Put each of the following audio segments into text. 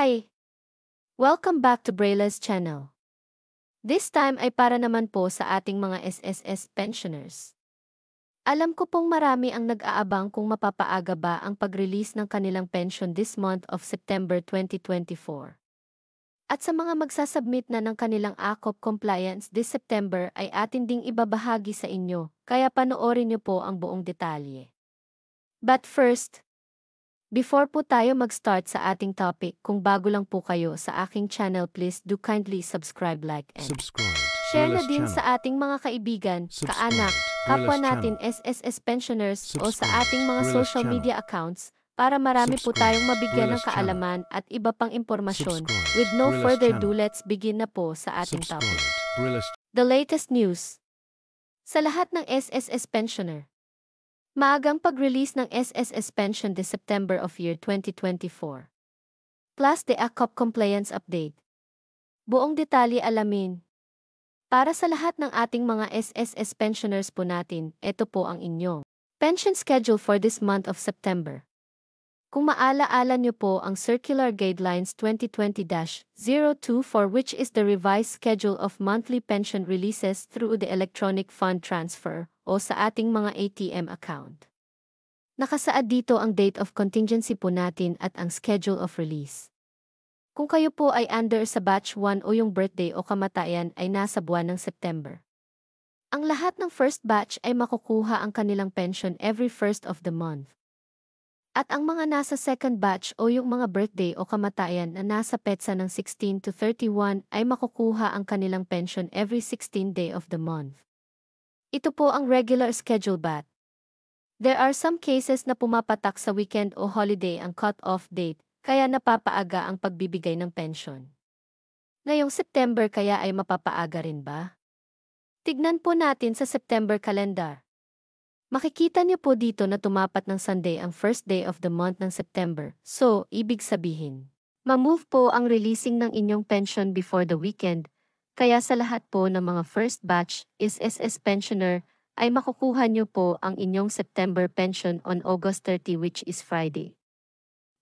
Hi! Welcome back to Brayla's channel. This time ay para naman po sa ating mga SSS pensioners. Alam ko pong marami ang nag-aabang kung mapapaaga ba ang pag-release ng kanilang pension this month of September 2024. At sa mga magsasubmit na ng kanilang AKOP compliance this September ay atin ding ibabahagi sa inyo, kaya panoorin niyo po ang buong detalye. But first, before po tayo mag-start sa ating topic, kung bago lang po kayo sa aking channel, please do kindly subscribe, like, and share na din sa ating mga kaibigan, kaanak, kapwa natin SSS pensioners o sa ating mga social media accounts para marami po tayong mabigyan ng kaalaman at iba pang impormasyon. With no further ado, let's begin na po sa ating topic. The latest news. Sa lahat ng SSS pensioner, maagang pag-release ng SSS pension this September of year 2024. Plus the AKOP compliance update. Buong detalye alamin. Para sa lahat ng ating mga SSS pensioners po natin, ito po ang inyong pension schedule for this month of September. Kung maalaala nyo po ang Circular Guidelines 2020-024, which is the revised schedule of monthly pension releases through the electronic fund transfer o sa ating mga ATM account. Nakasaad dito ang date of contingency po natin at ang schedule of release. Kung kayo po ay under sa batch 1 o yung birthday o kamatayan ay nasa buwan ng September, ang lahat ng first batch ay makukuha ang kanilang pension every first of the month. At ang mga nasa second batch o yung mga birthday o kamatayan na nasa petsa ng 16 to 31 ay makukuha ang kanilang pension every 16th day of the month. Ito po ang regular schedule bat. There are some cases na pumapatak sa weekend o holiday ang cut-off date, kaya napapaaga ang pagbibigay ng pension. Ngayong September kaya ay mapapaaga rin ba? Tignan po natin sa September calendar. Makikita niyo po dito na tumapat ng Sunday ang first day of the month ng September. So, ibig sabihin, ma-move po ang releasing ng inyong pension before the weekend. Kaya sa lahat po ng mga first batch SSS pensioner ay makukuha niyo po ang inyong September pension on August 30, which is Friday.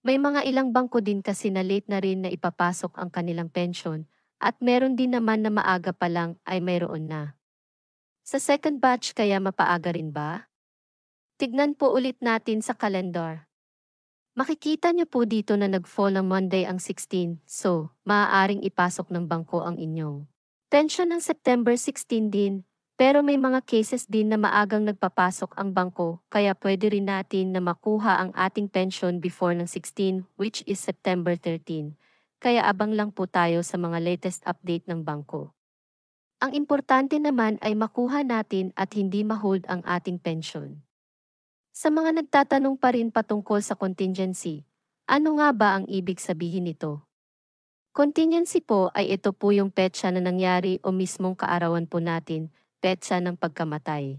May mga ilang bangko din kasi na late na rin na ipapasok ang kanilang pension at meron din naman na maaga pa lang ay mayroon na. Sa second batch kaya mapaaga rin ba? Tignan po ulit natin sa kalendar. Makikita niyo po dito na nag-fall ng Monday ang 16, so maaaring ipasok ng bangko ang inyong pension ng September 16 din, pero may mga cases din na maagang nagpapasok ang bangko, kaya pwede rin natin na makuha ang ating pension before ng 16, which is September 13. Kaya abang lang po tayo sa mga latest update ng bangko. Ang importante naman ay makuha natin at hindi ma-hold ang ating pension. Sa mga nagtatanong pa rin patungkol sa contingency, ano nga ba ang ibig sabihin nito? Contingency po ay ito po yung petsa na nangyari o mismong kaarawan po natin, petsa ng pagkamatay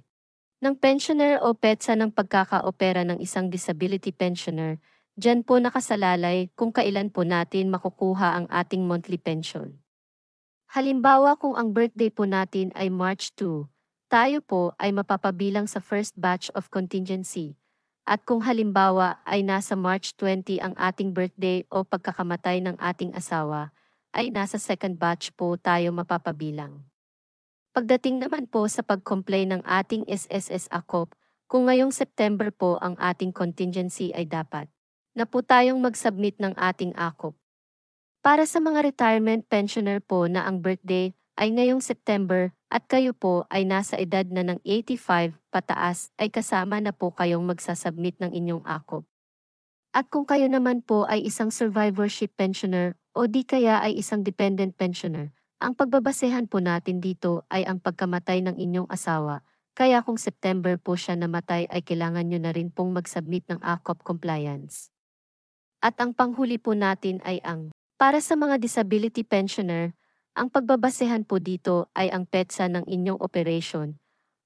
ng pensioner o petsa ng pagkakaopera ng isang disability pensioner, dyan po nakasalalay kung kailan po natin makukuha ang ating monthly pension. Halimbawa kung ang birthday po natin ay March 2, tayo po ay mapapabilang sa first batch of contingency. At kung halimbawa ay nasa March 20 ang ating birthday o pagkakamatay ng ating asawa, ay nasa second batch po tayo mapapabilang. Pagdating naman po sa pag-comply ng ating SSS AKOP, kung ngayong September po ang ating contingency ay dapat na po tayong mag-submit ng ating AKOP. Para sa mga retirement pensioner po na ang birthday ay ngayong September at kayo po ay nasa edad na ng 85 pataas ay kasama na po kayong magsasubmit ng inyong AKOP. At kung kayo naman po ay isang survivorship pensioner o di kaya ay isang dependent pensioner, ang pagbabasehan po natin dito ay ang pagkamatay ng inyong asawa. Kaya kung September po siya namatay ay kailangan nyo na rin pong mag-submit ng AKOP compliance. At ang panghuli po natin ay ang para sa mga disability pensioner, ang pagbabasehan po dito ay ang petsa ng inyong operation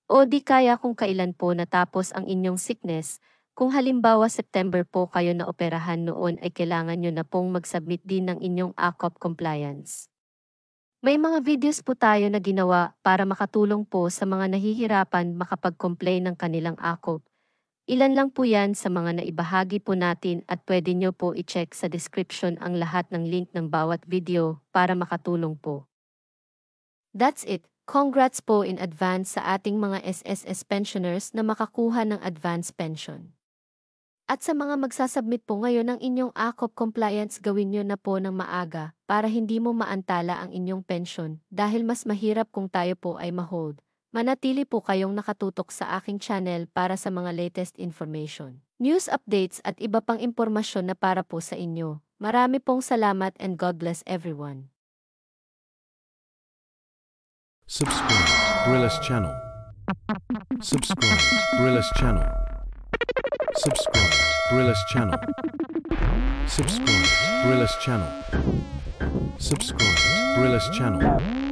o di kaya kung kailan po natapos ang inyong sickness. Kung halimbawa September po kayo na operahan noon ay kailangan nyo na pong mag-submit din ng inyong AKOP compliance. May mga videos po tayo na ginawa para makatulong po sa mga nahihirapan makapag-comply ng kanilang AKOP. Ilan lang po yan sa mga naibahagi po natin at pwede nyo po i-check sa description ang lahat ng link ng bawat video para makatulong po. That's it. Congrats po in advance sa ating mga SSS pensioners na makakuha ng advance pension. At sa mga magsasubmit po ngayon ng inyong AKOP compliance, gawin nyo na po ng maaga para hindi mo maantala ang inyong pension dahil mas mahirap kung tayo po ay ma-hold. Manatili po kayong nakatutok sa aking channel para sa mga latest information, news updates at iba pang impormasyon na para po sa inyo. Marami pong salamat and God bless everyone. Subscribe Brillis channel. Subscribe Brillis channel. Subscribe Brillis channel. Subscribe Brillis channel. Subscribe Brillis channel.